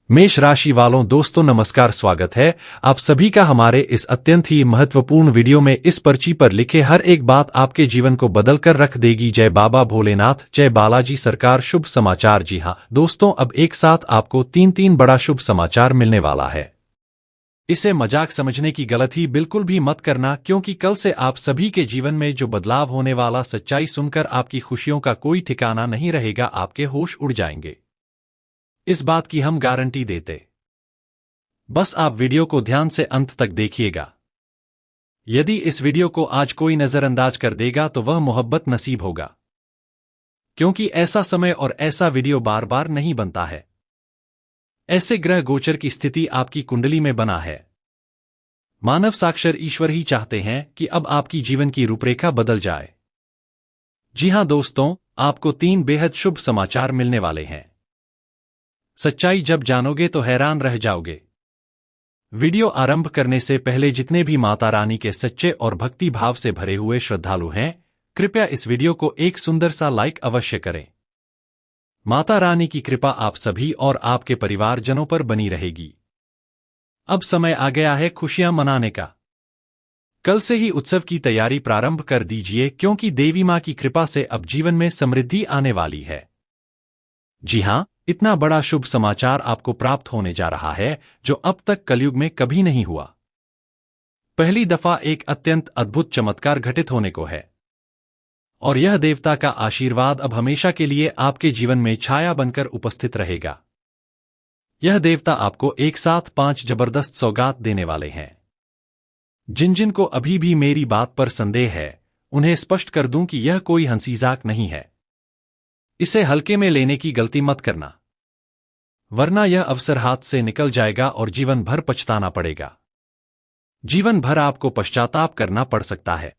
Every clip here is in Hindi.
मेष राशि वालों दोस्तों नमस्कार, स्वागत है आप सभी का हमारे इस अत्यंत ही महत्वपूर्ण वीडियो में। इस पर्ची पर लिखे हर एक बात आपके जीवन को बदल कर रख देगी। जय बाबा भोलेनाथ, जय बालाजी सरकार। शुभ समाचार। जी हाँ दोस्तों, अब एक साथ आपको तीन बड़ा शुभ समाचार मिलने वाला है। इसे मजाक समझने की गलती बिल्कुल भी मत करना, क्योंकि कल से आप सभी के जीवन में जो बदलाव होने वाला, सच्चाई सुनकर आपकी खुशियों का कोई ठिकाना नहीं रहेगा। आपके होश उड़ जाएंगे, इस बात की हम गारंटी देते। बस आप वीडियो को ध्यान से अंत तक देखिएगा। यदि इस वीडियो को आज कोई नजरअंदाज कर देगा तो वह मोहब्बत नसीब होगा, क्योंकि ऐसा समय और ऐसा वीडियो बार बार नहीं बनता है। ऐसे ग्रह गोचर की स्थिति आपकी कुंडली में बना है। मानव साक्षर ईश्वर ही चाहते हैं कि अब आपकी जीवन की रूपरेखा बदल जाए। जी हां दोस्तों, आपको 3 बेहद शुभ समाचार मिलने वाले हैं। सच्चाई जब जानोगे तो हैरान रह जाओगे। वीडियो आरंभ करने से पहले जितने भी माता रानी के सच्चे और भक्ति भाव से भरे हुए श्रद्धालु हैं, कृपया इस वीडियो को एक सुंदर सा लाइक अवश्य करें। माता रानी की कृपा आप सभी और आपके परिवारजनों पर बनी रहेगी। अब समय आ गया है खुशियां मनाने का। कल से ही उत्सव की तैयारी प्रारंभ कर दीजिए, क्योंकि देवी मां की कृपा से अब जीवन में समृद्धि आने वाली है। जी हां, इतना बड़ा शुभ समाचार आपको प्राप्त होने जा रहा है जो अब तक कलयुग में कभी नहीं हुआ। पहली दफा एक अत्यंत अद्भुत चमत्कार घटित होने को है, और यह देवता का आशीर्वाद अब हमेशा के लिए आपके जीवन में छाया बनकर उपस्थित रहेगा। यह देवता आपको एक साथ 5 जबरदस्त सौगात देने वाले हैं। जिन जिन को अभी भी मेरी बात पर संदेह है, उन्हें स्पष्ट कर दूं कि यह कोई हंसीजाक नहीं है। इसे हल्के में लेने की गलती मत करना, वरना यह अवसर हाथ से निकल जाएगा और जीवन भर पछताना पड़ेगा। जीवन भर आपको पश्चाताप करना पड़ सकता है।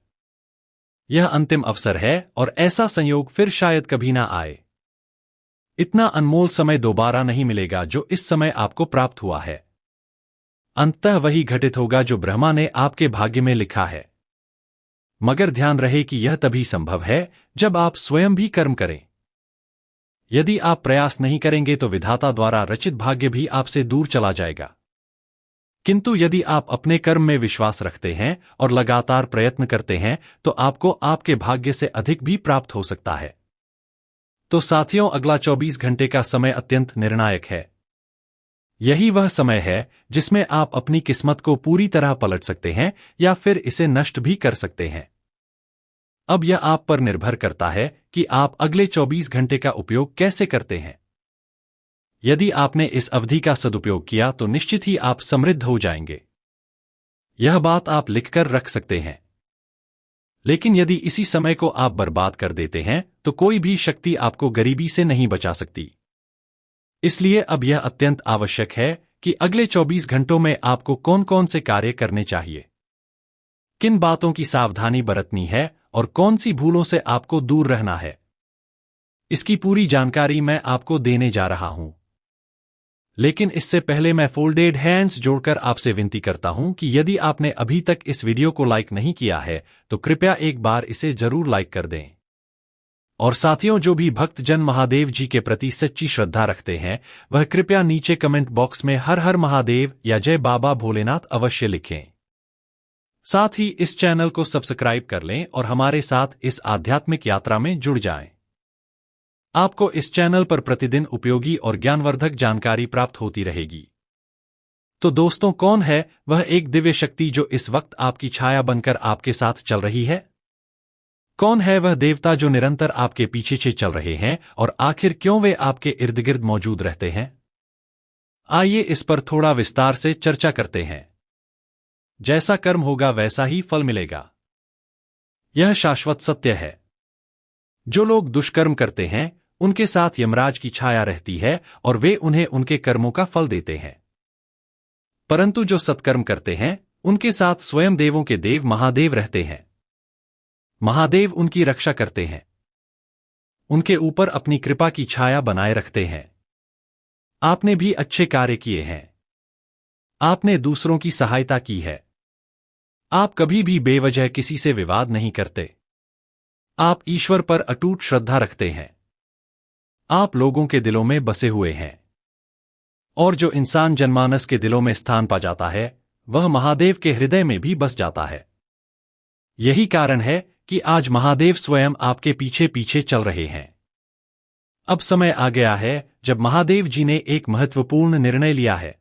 यह अंतिम अवसर है और ऐसा संयोग फिर शायद कभी ना आए। इतना अनमोल समय दोबारा नहीं मिलेगा जो इस समय आपको प्राप्त हुआ है। अंततः वही घटित होगा जो ब्रह्मा ने आपके भाग्य में लिखा है। मगर ध्यान रहे कि यह तभी संभव है जब आप स्वयं भी कर्म करें। यदि आप प्रयास नहीं करेंगे तो विधाता द्वारा रचित भाग्य भी आपसे दूर चला जाएगा। किंतु यदि आप अपने कर्म में विश्वास रखते हैं और लगातार प्रयत्न करते हैं तो आपको आपके भाग्य से अधिक भी प्राप्त हो सकता है। तो साथियों, अगला 24 घंटे का समय अत्यंत निर्णायक है। यही वह समय है जिसमें आप अपनी किस्मत को पूरी तरह पलट सकते हैं या फिर इसे नष्ट भी कर सकते हैं। अब यह आप पर निर्भर करता है कि आप अगले 24 घंटे का उपयोग कैसे करते हैं। यदि आपने इस अवधि का सदुपयोग किया तो निश्चित ही आप समृद्ध हो जाएंगे। यह बात आप लिखकर रख सकते हैं। लेकिन यदि इसी समय को आप बर्बाद कर देते हैं तो कोई भी शक्ति आपको गरीबी से नहीं बचा सकती। इसलिए अब यह अत्यंत आवश्यक है कि अगले 24 घंटों में आपको कौन कौन से कार्य करने चाहिए, किन बातों की सावधानी बरतनी है और कौन सी भूलों से आपको दूर रहना है। इसकी पूरी जानकारी मैं आपको देने जा रहा हूं। लेकिन इससे पहले मैं फोल्डेड हैंड्स जोड़कर आपसे विनती करता हूं कि यदि आपने अभी तक इस वीडियो को लाइक नहीं किया है तो कृपया एक बार इसे जरूर लाइक कर दें। और साथियों, जो भी भक्तजन महादेव जी के प्रति सच्ची श्रद्धा रखते हैं वह कृपया नीचे कमेंट बॉक्स में हर हर महादेव या जय बाबा भोलेनाथ अवश्य लिखें। साथ ही इस चैनल को सब्सक्राइब कर लें और हमारे साथ इस आध्यात्मिक यात्रा में जुड़ जाएं। आपको इस चैनल पर प्रतिदिन उपयोगी और ज्ञानवर्धक जानकारी प्राप्त होती रहेगी। तो दोस्तों, कौन है वह एक दिव्य शक्ति जो इस वक्त आपकी छाया बनकर आपके साथ चल रही है? कौन है वह देवता जो निरंतर आपके पीछे चल रहे हैं और आखिर क्यों वे आपके इर्द गिर्द मौजूद रहते हैं? आइए इस पर थोड़ा विस्तार से चर्चा करते हैं। जैसा कर्म होगा वैसा ही फल मिलेगा, यह शाश्वत सत्य है। जो लोग दुष्कर्म करते हैं उनके साथ यमराज की छाया रहती है और वे उन्हें उनके कर्मों का फल देते हैं। परंतु जो सत्कर्म करते हैं उनके साथ स्वयं देवों के देव महादेव रहते हैं। महादेव उनकी रक्षा करते हैं, उनके ऊपर अपनी कृपा की छाया बनाए रखते हैं। आपने भी अच्छे कार्य किए हैं, आपने दूसरों की सहायता की है, आप कभी भी बेवजह किसी से विवाद नहीं करते, आप ईश्वर पर अटूट श्रद्धा रखते हैं, आप लोगों के दिलों में बसे हुए हैं। और जो इंसान जनमानस के दिलों में स्थान पा जाता है वह महादेव के हृदय में भी बस जाता है। यही कारण है कि आज महादेव स्वयं आपके पीछे पीछे चल रहे हैं। अब समय आ गया है जब महादेव जी ने एक महत्वपूर्ण निर्णय लिया है।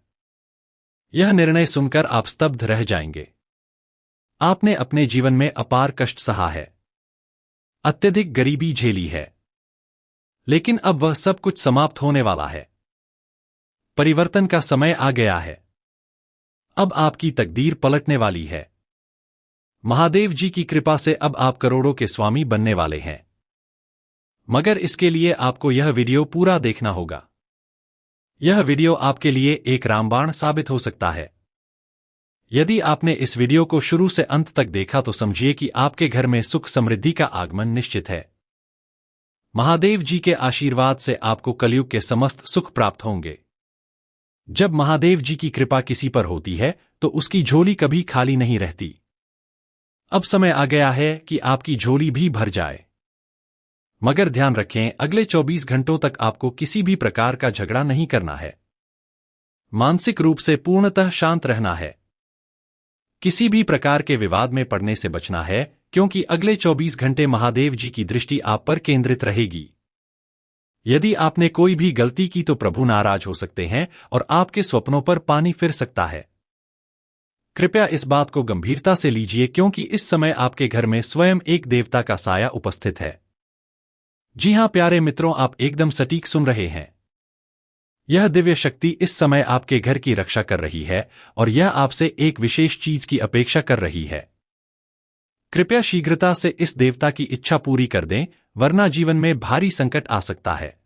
यह निर्णय सुनकर आप स्तब्ध रह जाएंगे। आपने अपने जीवन में अपार कष्ट सहा है, अत्यधिक गरीबी झेली है, लेकिन अब वह सब कुछ समाप्त होने वाला है। परिवर्तन का समय आ गया है। अब आपकी तकदीर पलटने वाली है। महादेव जी की कृपा से अब आप करोड़ों के स्वामी बनने वाले हैं। मगर इसके लिए आपको यह वीडियो पूरा देखना होगा। यह वीडियो आपके लिए एक रामबाण साबित हो सकता है। यदि आपने इस वीडियो को शुरू से अंत तक देखा तो समझिए कि आपके घर में सुख समृद्धि का आगमन निश्चित है। महादेव जी के आशीर्वाद से आपको कलयुग के समस्त सुख प्राप्त होंगे। जब महादेव जी की कृपा किसी पर होती है तो उसकी झोली कभी खाली नहीं रहती। अब समय आ गया है कि आपकी झोली भी भर जाए। मगर ध्यान रखें, अगले 24 घंटों तक आपको किसी भी प्रकार का झगड़ा नहीं करना है। मानसिक रूप से पूर्णतः शांत रहना है। किसी भी प्रकार के विवाद में पड़ने से बचना है, क्योंकि अगले 24 घंटे महादेव जी की दृष्टि आप पर केंद्रित रहेगी। यदि आपने कोई भी गलती की तो प्रभु नाराज हो सकते हैं और आपके स्वप्नों पर पानी फिर सकता है। कृपया इस बात को गंभीरता से लीजिए, क्योंकि इस समय आपके घर में स्वयं एक देवता का साया उपस्थित है। जी हां प्यारे मित्रों, आप एकदम सटीक सुन रहे हैं। यह दिव्य शक्ति इस समय आपके घर की रक्षा कर रही है और यह आपसे एक विशेष चीज की अपेक्षा कर रही है। कृपया शीघ्रता से इस देवता की इच्छा पूरी कर दें, वरना जीवन में भारी संकट आ सकता है।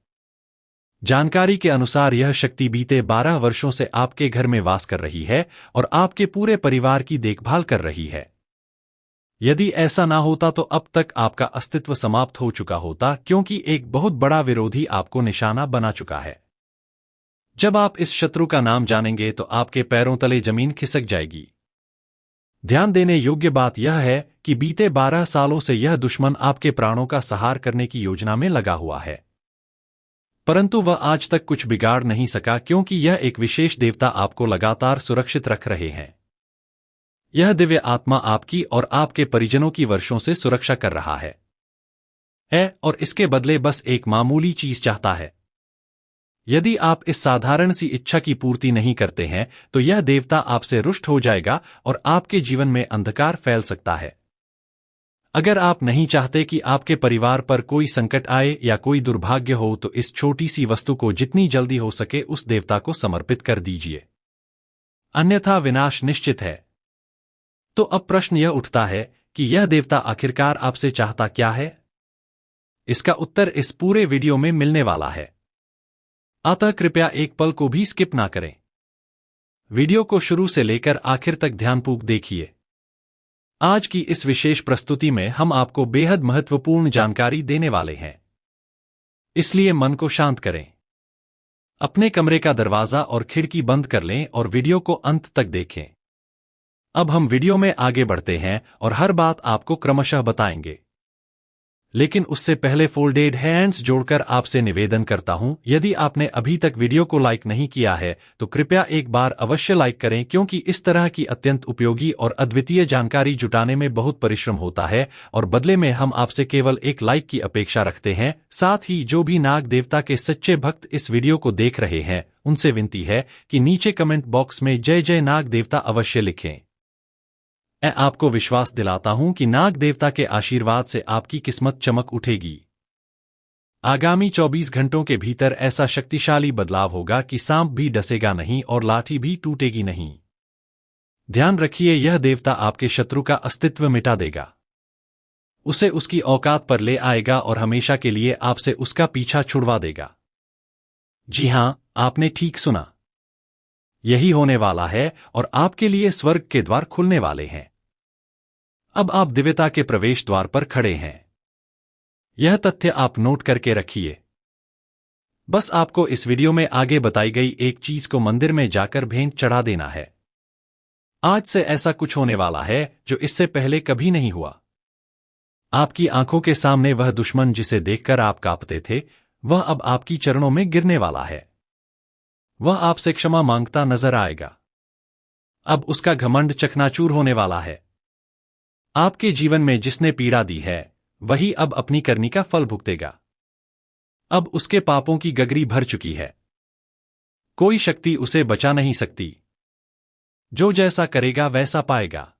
जानकारी के अनुसार यह शक्ति बीते 12 वर्षों से आपके घर में वास कर रही है और आपके पूरे परिवार की देखभाल कर रही है। यदि ऐसा ना होता तो अब तक आपका अस्तित्व समाप्त हो चुका होता, क्योंकि एक बहुत बड़ा विरोधी आपको निशाना बना चुका है। जब आप इस शत्रु का नाम जानेंगे तो आपके पैरों तले जमीन खिसक जाएगी। ध्यान देने योग्य बात यह है कि बीते 12 सालों से यह दुश्मन आपके प्राणों का संहार करने की योजना में लगा हुआ है, परंतु वह आज तक कुछ बिगाड़ नहीं सका, क्योंकि यह एक विशेष देवता आपको लगातार सुरक्षित रख रहे हैं। यह दिव्य आत्मा आपकी और आपके परिजनों की वर्षों से सुरक्षा कर रहा है और इसके बदले बस एक मामूली चीज चाहता है। यदि आप इस साधारण सी इच्छा की पूर्ति नहीं करते हैं तो यह देवता आपसे रुष्ट हो जाएगा और आपके जीवन में अंधकार फैल सकता है। अगर आप नहीं चाहते कि आपके परिवार पर कोई संकट आए या कोई दुर्भाग्य हो तो इस छोटी सी वस्तु को जितनी जल्दी हो सके उस देवता को समर्पित कर दीजिए, अन्यथा विनाश निश्चित है। तो अब प्रश्न यह उठता है कि यह देवता आखिरकार आपसे चाहता क्या है? इसका उत्तर इस पूरे वीडियो में मिलने वाला है, अतः कृपया एक पल को भी स्किप ना करें। वीडियो को शुरू से लेकर आखिर तक ध्यानपूर्वक देखिए। आज की इस विशेष प्रस्तुति में हम आपको बेहद महत्वपूर्ण जानकारी देने वाले हैं, इसलिए मन को शांत करें। अपने कमरे का दरवाजा और खिड़की बंद कर लें और वीडियो को अंत तक देखें। अब हम वीडियो में आगे बढ़ते हैं और हर बात आपको क्रमशः बताएंगे, लेकिन उससे पहले फोल्डेड हैंड्स जोड़कर आपसे निवेदन करता हूं, यदि आपने अभी तक वीडियो को लाइक नहीं किया है तो कृपया एक बार अवश्य लाइक करें, क्योंकि इस तरह की अत्यंत उपयोगी और अद्वितीय जानकारी जुटाने में बहुत परिश्रम होता है और बदले में हम आपसे केवल एक लाइक की अपेक्षा रखते हैं। साथ ही जो भी नाग देवता के सच्चे भक्त इस वीडियो को देख रहे हैं उनसे विनती है कि नीचे कमेंट बॉक्स में जय जय नाग देवता अवश्य लिखें। मैं आपको विश्वास दिलाता हूं कि नाग देवता के आशीर्वाद से आपकी किस्मत चमक उठेगी। आगामी 24 घंटों के भीतर ऐसा शक्तिशाली बदलाव होगा कि सांप भी डसेगा नहीं और लाठी भी टूटेगी नहीं। ध्यान रखिए, यह देवता आपके शत्रु का अस्तित्व मिटा देगा, उसे उसकी औकात पर ले आएगा और हमेशा के लिए आपसे उसका पीछा छुड़वा देगा। जी हां, आपने ठीक सुना, यही होने वाला है और आपके लिए स्वर्ग के द्वार खुलने वाले हैं। अब आप दिव्यता के प्रवेश द्वार पर खड़े हैं। यह तथ्य आप नोट करके रखिए। बस आपको इस वीडियो में आगे बताई गई एक चीज को मंदिर में जाकर भेंट चढ़ा देना है। आज से ऐसा कुछ होने वाला है जो इससे पहले कभी नहीं हुआ। आपकी आंखों के सामने वह दुश्मन जिसे देखकर आप कांपते थे, वह अब आपकी चरणों में गिरने वाला है। वह आपसे क्षमा मांगता नजर आएगा। अब उसका घमंड चकनाचूर होने वाला है। आपके जीवन में जिसने पीड़ा दी है वही अब अपनी करनी का फल भुगतेगा। अब उसके पापों की गगरी भर चुकी है। कोई शक्ति उसे बचा नहीं सकती। जो जैसा करेगा वैसा पाएगा।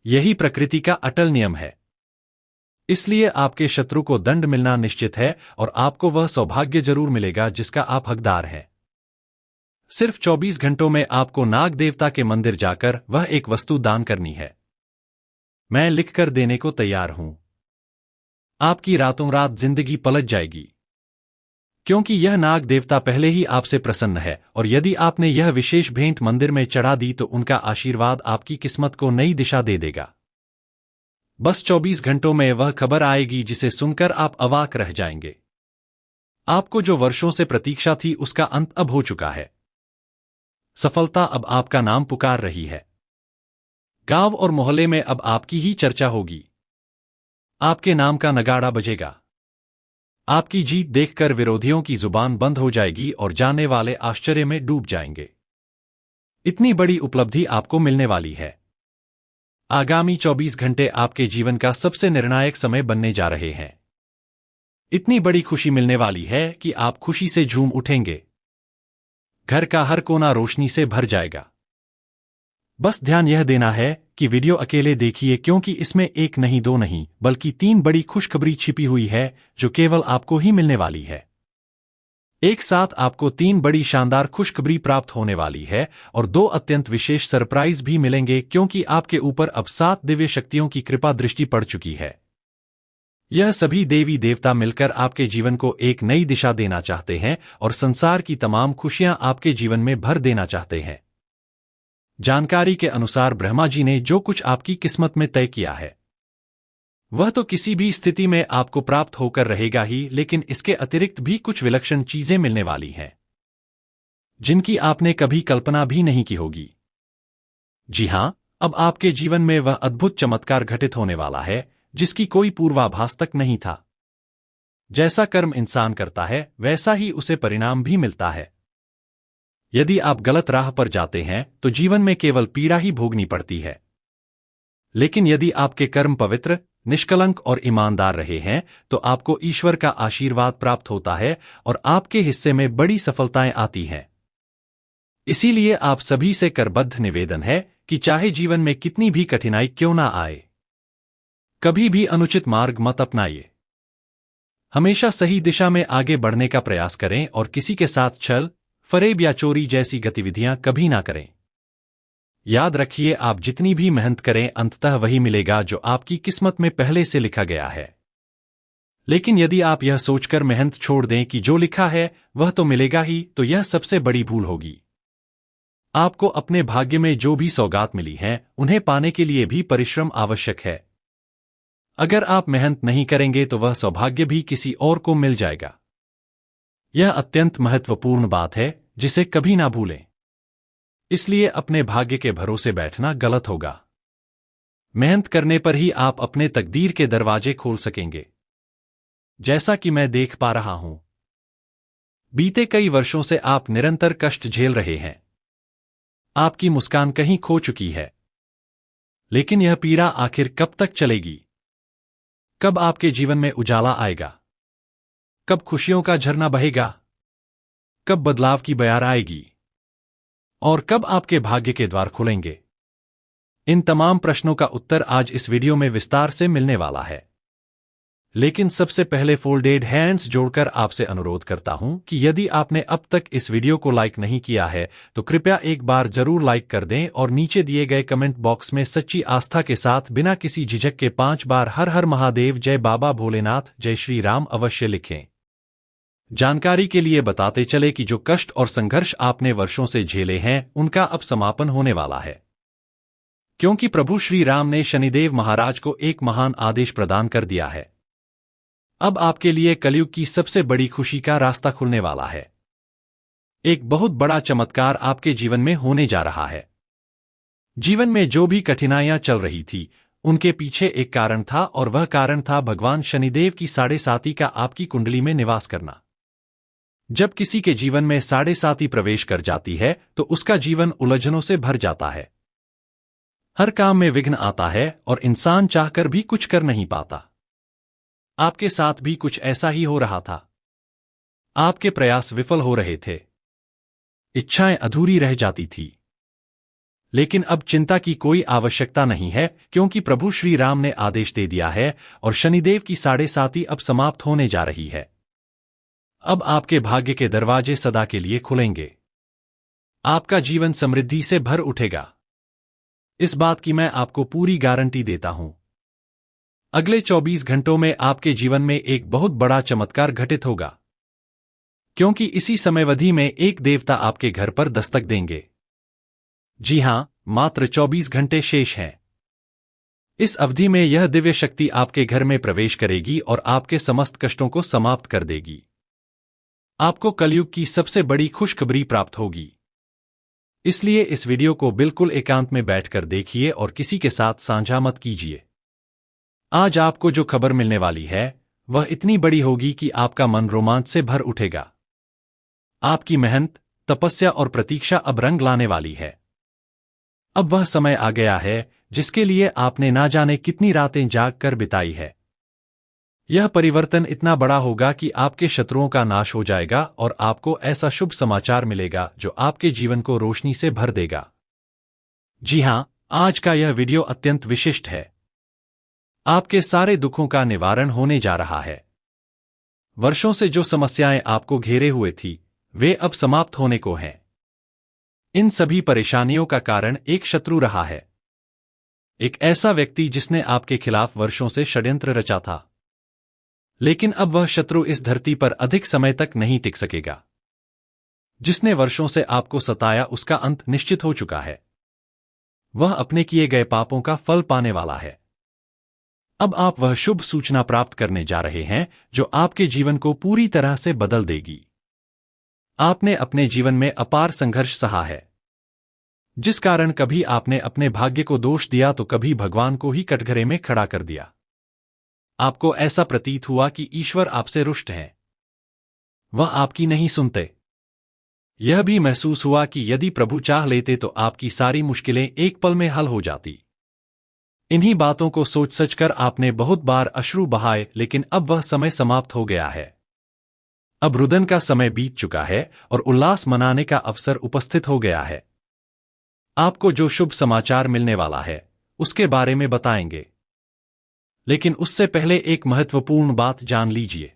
यही प्रकृति का अटल नियम है। इसलिए आपके शत्रु को दंड मिलना निश्चित है और आपको वह सौभाग्य जरूर मिलेगा जिसका आप हकदार हैं। सिर्फ 24 घंटों में आपको नाग देवता के मंदिर जाकर वह एक वस्तु दान करनी है। मैं लिखकर देने को तैयार हूं। आपकी रातों रात जिंदगी पलट जाएगी, क्योंकि यह नाग देवता पहले ही आपसे प्रसन्न है और यदि आपने यह विशेष भेंट मंदिर में चढ़ा दी तो उनका आशीर्वाद आपकी किस्मत को नई दिशा दे देगा। बस 24 घंटों में वह खबर आएगी जिसे सुनकर आप अवाक रह जाएंगे। आपको जो वर्षों से प्रतीक्षा थी उसका अंत अब हो चुका है। सफलता अब आपका नाम पुकार रही है। गांव और मोहल्ले में अब आपकी ही चर्चा होगी। आपके नाम का नगाड़ा बजेगा। आपकी जीत देखकर विरोधियों की जुबान बंद हो जाएगी और जानने वाले आश्चर्य में डूब जाएंगे। इतनी बड़ी उपलब्धि आपको मिलने वाली है। आगामी 24 घंटे आपके जीवन का सबसे निर्णायक समय बनने जा रहे हैं। इतनी बड़ी खुशी मिलने वाली है कि आप खुशी से झूम उठेंगे। घर का हर कोना रोशनी से भर जाएगा। बस ध्यान यह देना है कि वीडियो अकेले देखिए, क्योंकि इसमें एक नहीं दो नहीं बल्कि 3 बड़ी खुशखबरी छिपी हुई है जो केवल आपको ही मिलने वाली है। एक साथ आपको 3 बड़ी शानदार खुशखबरी प्राप्त होने वाली है और 2 अत्यंत विशेष सरप्राइज भी मिलेंगे, क्योंकि आपके ऊपर अब 7 दिव्य शक्तियों की कृपा दृष्टि पड़ चुकी है। यह सभी देवी देवता मिलकर आपके जीवन को एक नई दिशा देना चाहते हैं और संसार की तमाम खुशियां आपके जीवन में भर देना चाहते हैं। जानकारी के अनुसार ब्रह्मा जी ने जो कुछ आपकी किस्मत में तय किया है वह तो किसी भी स्थिति में आपको प्राप्त होकर रहेगा ही, लेकिन इसके अतिरिक्त भी कुछ विलक्षण चीजें मिलने वाली हैं जिनकी आपने कभी कल्पना भी नहीं की होगी। जी हां, अब आपके जीवन में वह अद्भुत चमत्कार घटित होने वाला है जिसकी कोई पूर्वाभास तक नहीं था। जैसा कर्म इंसान करता है वैसा ही उसे परिणाम भी मिलता है। यदि आप गलत राह पर जाते हैं तो जीवन में केवल पीड़ा ही भोगनी पड़ती है, लेकिन यदि आपके कर्म पवित्र, निष्कलंक और ईमानदार रहे हैं तो आपको ईश्वर का आशीर्वाद प्राप्त होता है और आपके हिस्से में बड़ी सफलताएं आती हैं। इसीलिए आप सभी से करबद्ध निवेदन है कि चाहे जीवन में कितनी भी कठिनाई क्यों ना आए, कभी भी अनुचित मार्ग मत अपनाइए। हमेशा सही दिशा में आगे बढ़ने का प्रयास करें और किसी के साथ छल, फरेब या चोरी जैसी गतिविधियां कभी ना करें। याद रखिए, आप जितनी भी मेहनत करें अंततः वही मिलेगा जो आपकी किस्मत में पहले से लिखा गया है। लेकिन यदि आप यह सोचकर मेहनत छोड़ दें कि जो लिखा है वह तो मिलेगा ही, तो यह सबसे बड़ी भूल होगी। आपको अपने भाग्य में जो भी सौगात मिली हैं उन्हें पाने के लिए भी परिश्रम आवश्यक है। अगर आप मेहनत नहीं करेंगे तो वह सौभाग्य भी किसी और को मिल जाएगा। यह अत्यंत महत्वपूर्ण बात है जिसे कभी ना भूलें। इसलिए अपने भाग्य के भरोसे बैठना गलत होगा। मेहनत करने पर ही आप अपने तकदीर के दरवाजे खोल सकेंगे। जैसा कि मैं देख पा रहा हूं, बीते कई वर्षों से आप निरंतर कष्ट झेल रहे हैं। आपकी मुस्कान कहीं खो चुकी है, लेकिन यह पीड़ा आखिर कब तक चलेगी? कब आपके जीवन में उजाला आएगा? कब खुशियों का झरना बहेगा? कब बदलाव की बयार आएगी? और कब आपके भाग्य के द्वार खुलेंगे? इन तमाम प्रश्नों का उत्तर आज इस वीडियो में विस्तार से मिलने वाला है। लेकिन सबसे पहले फोल्डेड हैंड्स जोड़कर आपसे अनुरोध करता हूं कि यदि आपने अब तक इस वीडियो को लाइक नहीं किया है तो कृपया एक बार जरूर लाइक कर दें और नीचे दिए गए कमेंट बॉक्स में सच्ची आस्था के साथ बिना किसी झिझक के 5 बार हर हर महादेव, जय बाबा भोलेनाथ, जय श्री राम अवश्य लिखें। जानकारी के लिए बताते चले कि जो कष्ट और संघर्ष आपने वर्षों से झेले हैं उनका अब समापन होने वाला है, क्योंकि प्रभु श्री राम ने शनिदेव महाराज को एक महान आदेश प्रदान कर दिया है। अब आपके लिए कलयुग की सबसे बड़ी खुशी का रास्ता खुलने वाला है। एक बहुत बड़ा चमत्कार आपके जीवन में होने जा रहा है। जीवन में जो भी कठिनाइयां चल रही थी उनके पीछे एक कारण था और वह कारण था भगवान शनिदेव की 7.5 का आपकी कुंडली में निवास करना। जब किसी के जीवन में साढ़े साती प्रवेश कर जाती है तो उसका जीवन उलझनों से भर जाता है। हर काम में विघ्न आता है और इंसान चाहकर भी कुछ कर नहीं पाता। आपके साथ भी कुछ ऐसा ही हो रहा था। आपके प्रयास विफल हो रहे थे, इच्छाएं अधूरी रह जाती थी। लेकिन अब चिंता की कोई आवश्यकता नहीं है, क्योंकि प्रभु श्री राम ने आदेश दे दिया है और शनिदेव की साढ़े साती अब समाप्त होने जा रही है। अब आपके भाग्य के दरवाजे सदा के लिए खुलेंगे। आपका जीवन समृद्धि से भर उठेगा। इस बात की मैं आपको पूरी गारंटी देता हूं। अगले 24 घंटों में आपके जीवन में एक बहुत बड़ा चमत्कार घटित होगा, क्योंकि इसी समयावधि में एक देवता आपके घर पर दस्तक देंगे। जी हां, मात्र 24 घंटे शेष हैं। इस अवधि में यह दिव्य शक्ति आपके घर में प्रवेश करेगी और आपके समस्त कष्टों को समाप्त कर देगी। आपको कलयुग की सबसे बड़ी खुशखबरी प्राप्त होगी। इसलिए इस वीडियो को बिल्कुल एकांत में बैठकर देखिए और किसी के साथ साझा मत कीजिए। आज आपको जो खबर मिलने वाली है वह इतनी बड़ी होगी कि आपका मन रोमांच से भर उठेगा। आपकी मेहनत, तपस्या और प्रतीक्षा अब रंग लाने वाली है। अब वह समय आ गया है जिसके लिए आपने ना जाने कितनी रातें जाग कर बिताई है। यह परिवर्तन इतना बड़ा होगा कि आपके शत्रुओं का नाश हो जाएगा और आपको ऐसा शुभ समाचार मिलेगा जो आपके जीवन को रोशनी से भर देगा। जी हां, आज का यह वीडियो अत्यंत विशिष्ट है। आपके सारे दुखों का निवारण होने जा रहा है। वर्षों से जो समस्याएं आपको घेरे हुए थी वे अब समाप्त होने को हैं। इन सभी परेशानियों का कारण एक शत्रु रहा है, एक ऐसा व्यक्ति जिसने आपके खिलाफ वर्षों से षड्यंत्र रचा था। लेकिन अब वह शत्रु इस धरती पर अधिक समय तक नहीं टिक सकेगा। जिसने वर्षों से आपको सताया उसका अंत निश्चित हो चुका है। वह अपने किए गए पापों का फल पाने वाला है। अब आप वह शुभ सूचना प्राप्त करने जा रहे हैं जो आपके जीवन को पूरी तरह से बदल देगी। आपने अपने जीवन में अपार संघर्ष सहा है, जिस कारण कभी आपने अपने भाग्य को दोष दिया तो कभी भगवान को ही कटघरे में खड़ा कर दिया। आपको ऐसा प्रतीत हुआ कि ईश्वर आपसे रुष्ट हैं, वह आपकी नहीं सुनते। यह भी महसूस हुआ कि यदि प्रभु चाह लेते तो आपकी सारी मुश्किलें एक पल में हल हो जाती। इन्हीं बातों को सोच सचकर आपने बहुत बार अश्रु बहाए, लेकिन अब वह समय समाप्त हो गया है। अब रुदन का समय बीत चुका है और उल्लास मनाने का अवसर उपस्थित हो गया है। आपको जो शुभ समाचार मिलने वाला है उसके बारे में बताएंगे, लेकिन उससे पहले एक महत्वपूर्ण बात जान लीजिए।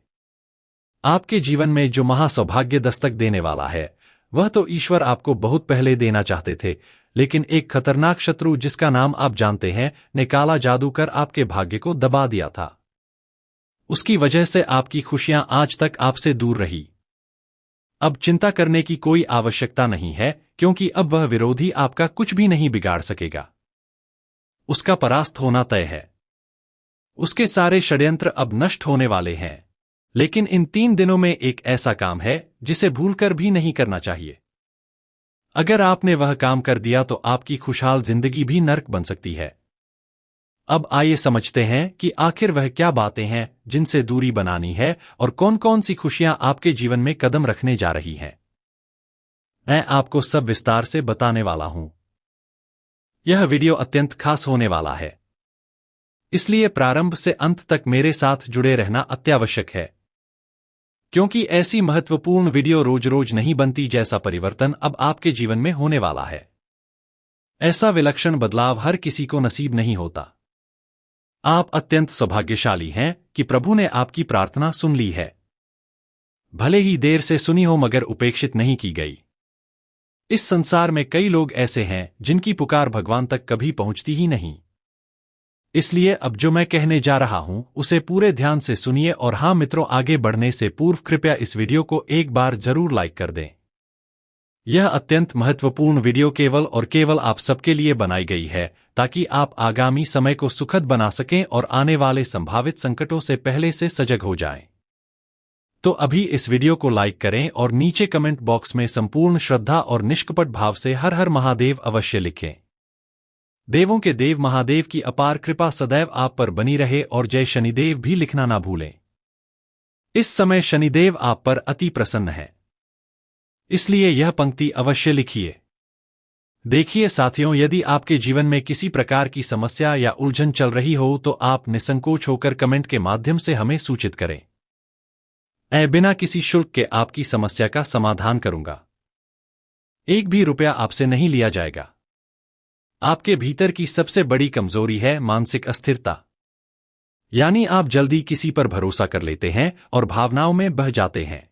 आपके जीवन में जो महासौभाग्य दस्तक देने वाला है वह तो ईश्वर आपको बहुत पहले देना चाहते थे, लेकिन एक खतरनाक शत्रु जिसका नाम आप जानते हैं ने काला जादू कर आपके भाग्य को दबा दिया था। उसकी वजह से आपकी खुशियां आज तक आपसे दूर रही। अब चिंता करने की कोई आवश्यकता नहीं है, क्योंकि अब वह विरोधी आपका कुछ भी नहीं बिगाड़ सकेगा। उसका परास्त होना तय है। उसके सारे षड्यंत्र अब नष्ट होने वाले हैं। लेकिन इन 3 दिनों में एक ऐसा काम है जिसे भूलकर भी नहीं करना चाहिए। अगर आपने वह काम कर दिया तो आपकी खुशहाल जिंदगी भी नर्क बन सकती है। अब आइए समझते हैं कि आखिर वह क्या बातें हैं जिनसे दूरी बनानी है और कौन कौन सी खुशियां आपके जीवन में कदम रखने जा रही हैं। मैं आपको सब विस्तार से बताने वाला हूं। यह वीडियो अत्यंत खास होने वाला है, इसलिए प्रारंभ से अंत तक मेरे साथ जुड़े रहना अत्यावश्यक है, क्योंकि ऐसी महत्वपूर्ण वीडियो रोज रोज नहीं बनती जैसा परिवर्तन अब आपके जीवन में होने वाला है। ऐसा विलक्षण बदलाव हर किसी को नसीब नहीं होता। आप अत्यंत सौभाग्यशाली हैं कि प्रभु ने आपकी प्रार्थना सुन ली है। भले ही देर से सुनी हो मगर उपेक्षित नहीं की गई। इस संसार में कई लोग ऐसे हैं जिनकी पुकार भगवान तक कभी पहुंचती ही नहीं। इसलिए अब जो मैं कहने जा रहा हूं उसे पूरे ध्यान से सुनिए और हाँ मित्रों, आगे बढ़ने से पूर्व कृपया इस वीडियो को एक बार जरूर लाइक कर दें। यह अत्यंत महत्वपूर्ण वीडियो केवल और केवल आप सबके लिए बनाई गई है ताकि आप आगामी समय को सुखद बना सकें और आने वाले संभावित संकटों से पहले से सजग हो जाएं। तो अभी इस वीडियो को लाइक करें और नीचे कमेंट बॉक्स में संपूर्ण श्रद्धा और निष्कपट भाव से हर हर महादेव अवश्य लिखें। देवों के देव महादेव की अपार कृपा सदैव आप पर बनी रहे और जय शनिदेव भी लिखना ना भूलें। इस समय शनिदेव आप पर अति प्रसन्न है। इसलिए यह पंक्ति अवश्य लिखिए। देखिए साथियों, यदि आपके जीवन में किसी प्रकार की समस्या या उलझन चल रही हो तो आप निसंकोच होकर कमेंट के माध्यम से हमें सूचित करें। मैं बिना किसी शुल्क के आपकी समस्या का समाधान करूंगा। एक भी रुपया आपसे नहीं लिया जाएगा। आपके भीतर की सबसे बड़ी कमजोरी है मानसिक अस्थिरता, यानी आप जल्दी किसी पर भरोसा कर लेते हैं और भावनाओं में बह जाते हैं।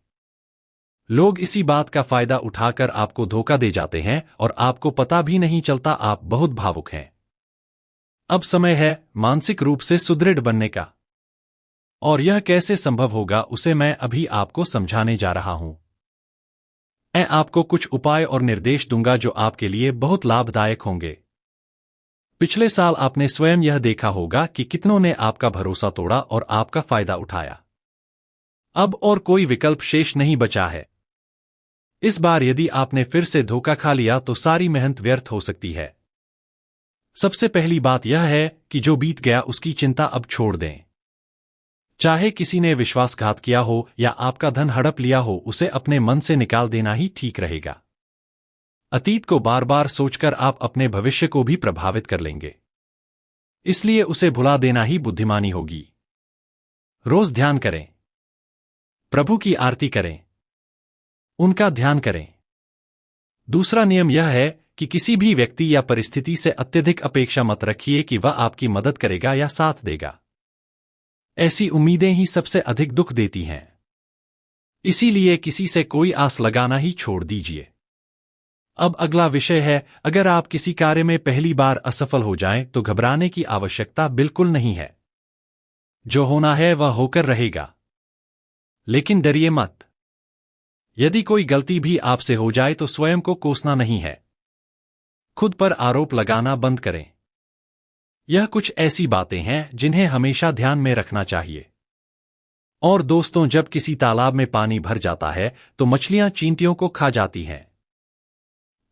लोग इसी बात का फायदा उठाकर आपको धोखा दे जाते हैं और आपको पता भी नहीं चलता आप बहुत भावुक हैं। अब समय है मानसिक रूप से सुदृढ़ बनने का, और यह कैसे संभव होगा उसे मैं अभी आपको समझाने जा रहा हूं। मैं आपको कुछ उपाय और निर्देश दूंगा जो आपके लिए बहुत लाभदायक होंगे। पिछले साल आपने स्वयं यह देखा होगा कि कितनों ने आपका भरोसा तोड़ा और आपका फायदा उठाया। अब और कोई विकल्प शेष नहीं बचा है। इस बार यदि आपने फिर से धोखा खा लिया तो सारी मेहनत व्यर्थ हो सकती है। सबसे पहली बात यह है कि जो बीत गया उसकी चिंता अब छोड़ दें। चाहे किसी ने विश्वासघात किया हो या आपका धन हड़प लिया हो, उसे अपने मन से निकाल देना ही ठीक रहेगा। अतीत को बार बार सोचकर आप अपने भविष्य को भी प्रभावित कर लेंगे, इसलिए उसे भुला देना ही बुद्धिमानी होगी। रोज ध्यान करें, प्रभु की आरती करें, उनका ध्यान करें। दूसरा नियम यह है कि किसी भी व्यक्ति या परिस्थिति से अत्यधिक अपेक्षा मत रखिए कि वह आपकी मदद करेगा या साथ देगा। ऐसी उम्मीदें ही सबसे अधिक दुख देती हैं। इसीलिए किसी से कोई आस लगाना ही छोड़ दीजिए। अब अगला विषय है, अगर आप किसी कार्य में पहली बार असफल हो जाएं तो घबराने की आवश्यकता बिल्कुल नहीं है। जो होना है वह होकर रहेगा, लेकिन डरिए मत। यदि कोई गलती भी आपसे हो जाए तो स्वयं को कोसना नहीं है। खुद पर आरोप लगाना बंद करें। यह कुछ ऐसी बातें हैं जिन्हें हमेशा ध्यान में रखना चाहिए। और दोस्तों, जब किसी तालाब में पानी भर जाता है तो मछलियां चींटियों को खा जाती हैं,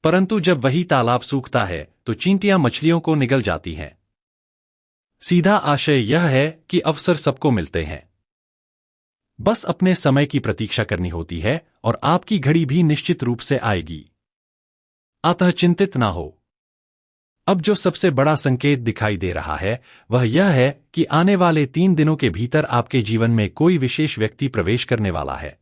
परंतु जब वही तालाब सूखता है तो चींटियां मछलियों को निगल जाती हैं। सीधा आशय यह है कि अवसर सबको मिलते हैं, बस अपने समय की प्रतीक्षा करनी होती है और आपकी घड़ी भी निश्चित रूप से आएगी। अतः चिंतित ना हो। अब जो सबसे बड़ा संकेत दिखाई दे रहा है वह यह है कि आने वाले 3 दिनों के भीतर आपके जीवन में कोई विशेष व्यक्ति प्रवेश करने वाला है।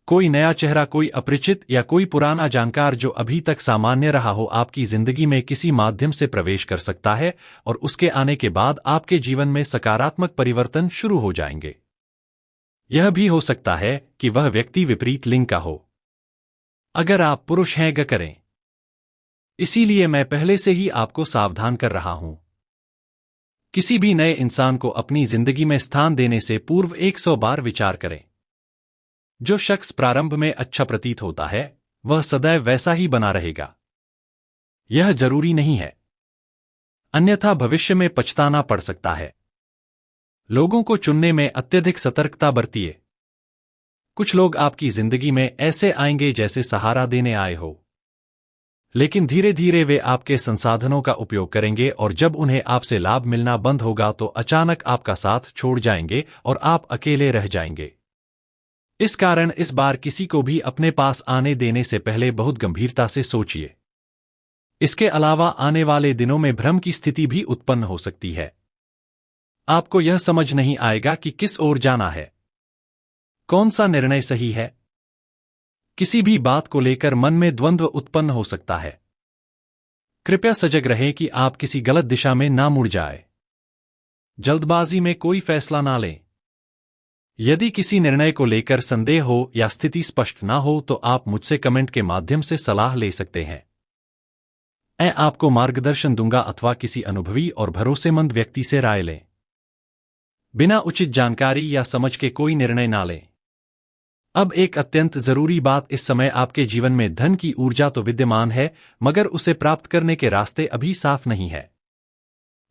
कोई नया चेहरा, कोई अपरिचित या कोई पुराना जानकार जो अभी तक सामान्य रहा हो, आपकी जिंदगी में किसी माध्यम से प्रवेश कर सकता है और उसके आने के बाद आपके जीवन में सकारात्मक परिवर्तन शुरू हो जाएंगे। यह भी हो सकता है कि वह व्यक्ति विपरीत लिंग का हो। अगर आप पुरुष हैं करें। इसीलिए मैं पहले से ही आपको सावधान कर रहा हूं। किसी भी नए इंसान को अपनी जिंदगी में स्थान देने से पूर्व 100 बार विचार करें। जो शख्स प्रारंभ में अच्छा प्रतीत होता है वह सदैव वैसा ही बना रहेगा। यह जरूरी नहीं है, अन्यथा भविष्य में पछताना पड़ सकता है। लोगों को चुनने में अत्यधिक सतर्कता बरतिए। कुछ लोग आपकी जिंदगी में ऐसे आएंगे जैसे सहारा देने आए हो, लेकिन धीरे धीरे वे आपके संसाधनों का उपयोग करेंगे और जब उन्हें आपसे लाभ मिलना बंद होगा तो अचानक आपका साथ छोड़ जाएंगे और आप अकेले रह जाएंगे। इस कारण इस बार किसी को भी अपने पास आने देने से पहले बहुत गंभीरता से सोचिए। इसके अलावा आने वाले दिनों में भ्रम की स्थिति भी उत्पन्न हो सकती है। आपको यह समझ नहीं आएगा कि किस ओर जाना है, कौन सा निर्णय सही है। किसी भी बात को लेकर मन में द्वंद्व उत्पन्न हो सकता है। कृपया सजग रहें कि आप किसी गलत दिशा में ना मुड़ जाए। जल्दबाजी में कोई फैसला ना लें। यदि किसी निर्णय को लेकर संदेह हो या स्थिति स्पष्ट ना हो तो आप मुझसे कमेंट के माध्यम से सलाह ले सकते हैं। मैं आपको मार्गदर्शन दूंगा अथवा किसी अनुभवी और भरोसेमंद व्यक्ति से राय लें। बिना उचित जानकारी या समझ के कोई निर्णय ना लें। अब एक अत्यंत जरूरी बात, इस समय आपके जीवन में धन की ऊर्जा तो विद्यमान है मगर उसे प्राप्त करने के रास्ते अभी साफ नहीं है।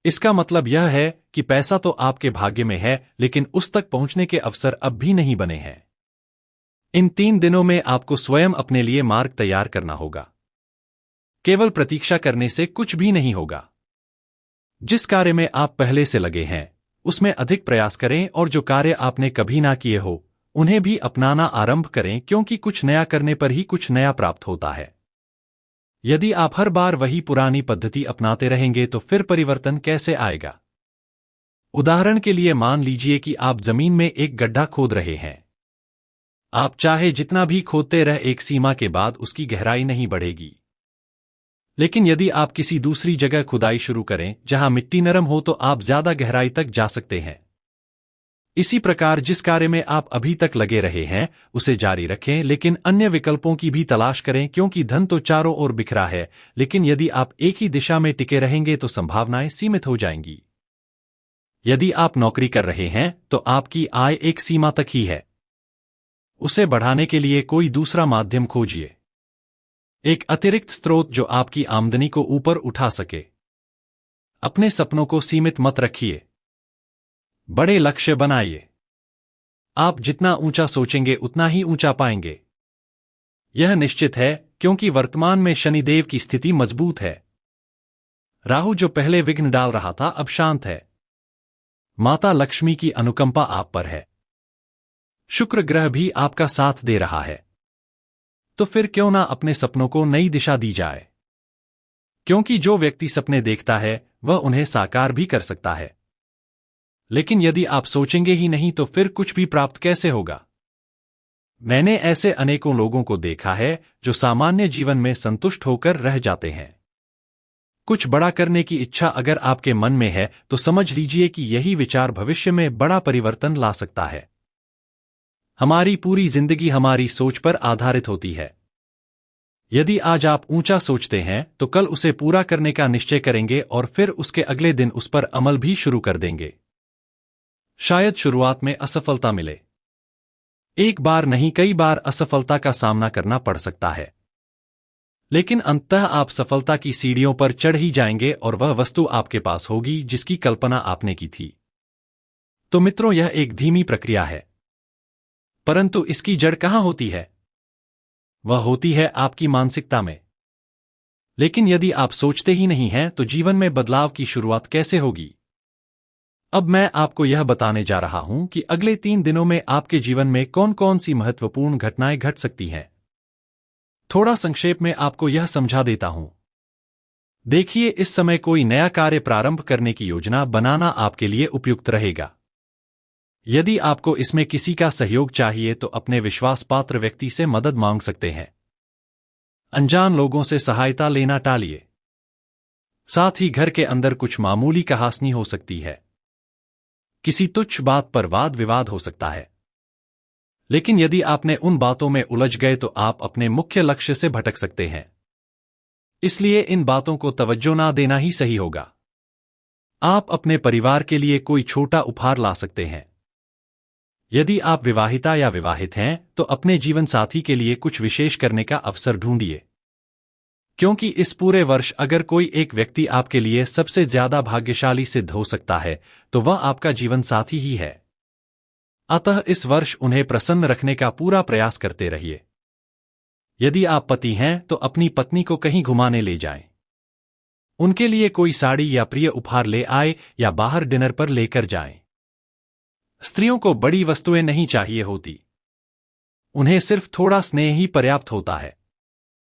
इसका मतलब यह है कि पैसा तो आपके भाग्य में है लेकिन उस तक पहुंचने के अवसर अब भी नहीं बने हैं। इन 3 दिनों में आपको स्वयं अपने लिए मार्ग तैयार करना होगा। केवल प्रतीक्षा करने से कुछ भी नहीं होगा। जिस कार्य में आप पहले से लगे हैं उसमें अधिक प्रयास करें और जो कार्य आपने कभी ना किए हो उन्हें भी अपनाना आरंभ करें, क्योंकि कुछ नया करने पर ही कुछ नया प्राप्त होता है। यदि आप हर बार वही पुरानी पद्धति अपनाते रहेंगे तो फिर परिवर्तन कैसे आएगा? उदाहरण के लिए मान लीजिए कि आप जमीन में एक गड्ढा खोद रहे हैं। आप चाहे जितना भी खोदते रह, एक सीमा के बाद उसकी गहराई नहीं बढ़ेगी। लेकिन यदि आप किसी दूसरी जगह खुदाई शुरू करें जहां मिट्टी नरम हो, तो आप ज्यादा गहराई तक जा सकते हैं। इसी प्रकार जिस कार्य में आप अभी तक लगे रहे हैं उसे जारी रखें, लेकिन अन्य विकल्पों की भी तलाश करें, क्योंकि धन तो चारों ओर बिखरा है, लेकिन यदि आप एक ही दिशा में टिके रहेंगे तो संभावनाएं सीमित हो जाएंगी। यदि आप नौकरी कर रहे हैं तो आपकी आय एक सीमा तक ही है। उसे बढ़ाने के लिए कोई दूसरा माध्यम खोजिए, एक अतिरिक्त स्रोत जो आपकी आमदनी को ऊपर उठा सके। अपने सपनों को सीमित मत रखिए, बड़े लक्ष्य बनाइए। आप जितना ऊंचा सोचेंगे उतना ही ऊंचा पाएंगे। यह निश्चित है, क्योंकि वर्तमान में शनिदेव की स्थिति मजबूत है। राहु जो पहले विघ्न डाल रहा था अब शांत है। माता लक्ष्मी की अनुकंपा आप पर है। शुक्र ग्रह भी आपका साथ दे रहा है। तो फिर क्यों ना अपने सपनों को नई दिशा दी जाए, क्योंकि जो व्यक्ति सपने देखता है वह उन्हें साकार भी कर सकता है। लेकिन यदि आप सोचेंगे ही नहीं तो फिर कुछ भी प्राप्त कैसे होगा? मैंने ऐसे अनेकों लोगों को देखा है जो सामान्य जीवन में संतुष्ट होकर रह जाते हैं। कुछ बड़ा करने की इच्छा अगर आपके मन में है तो समझ लीजिए कि यही विचार भविष्य में बड़ा परिवर्तन ला सकता है। हमारी पूरी जिंदगी हमारी सोच पर आधारित होती है। यदि आज आप ऊंचा सोचते हैं तो कल उसे पूरा करने का निश्चय करेंगे और फिर उसके अगले दिन उस पर अमल भी शुरू कर देंगे। शायद शुरुआत में असफलता मिले, एक बार नहीं कई बार असफलता का सामना करना पड़ सकता है, लेकिन अंततः आप सफलता की सीढ़ियों पर चढ़ ही जाएंगे और वह वस्तु आपके पास होगी जिसकी कल्पना आपने की थी। तो मित्रों, यह एक धीमी प्रक्रिया है, परंतु इसकी जड़ कहाँ होती है? वह होती है आपकी मानसिकता में। लेकिन यदि आप सोचते ही नहीं हैं तो जीवन में बदलाव की शुरुआत कैसे होगी? अब मैं आपको यह बताने जा रहा हूं कि अगले 3 दिनों में आपके जीवन में कौन कौन सी महत्वपूर्ण घटनाएं घट सकती हैं। थोड़ा संक्षेप में आपको यह समझा देता हूं। देखिए, इस समय कोई नया कार्य प्रारंभ करने की योजना बनाना आपके लिए उपयुक्त रहेगा। यदि आपको इसमें किसी का सहयोग चाहिए तो अपने विश्वास पात्र व्यक्ति से मदद मांग सकते हैं। अनजान लोगों से सहायता लेना टालिए। साथ ही घर के अंदर कुछ मामूली कहासुनी हो सकती है। किसी तुच्छ बात पर वाद विवाद हो सकता है। लेकिन यदि आपने उन बातों में उलझ गए तो आप अपने मुख्य लक्ष्य से भटक सकते हैं। इसलिए इन बातों को तवज्जो ना देना ही सही होगा। आप अपने परिवार के लिए कोई छोटा उपहार ला सकते हैं। यदि आप विवाहिता या विवाहित हैं तो अपने जीवन साथी के लिए कुछ विशेष करने का अवसर ढूंढिए, क्योंकि इस पूरे वर्ष अगर कोई एक व्यक्ति आपके लिए सबसे ज्यादा भाग्यशाली सिद्ध हो सकता है तो वह आपका जीवन साथी ही है। अतः इस वर्ष उन्हें प्रसन्न रखने का पूरा प्रयास करते रहिए। यदि आप पति हैं तो अपनी पत्नी को कहीं घुमाने ले जाएं। उनके लिए कोई साड़ी या प्रिय उपहार ले आए या बाहर डिनर पर लेकर जाएं। स्त्रियों को बड़ी वस्तुएं नहीं चाहिए होती, उन्हें सिर्फ थोड़ा स्नेह ही पर्याप्त होता है।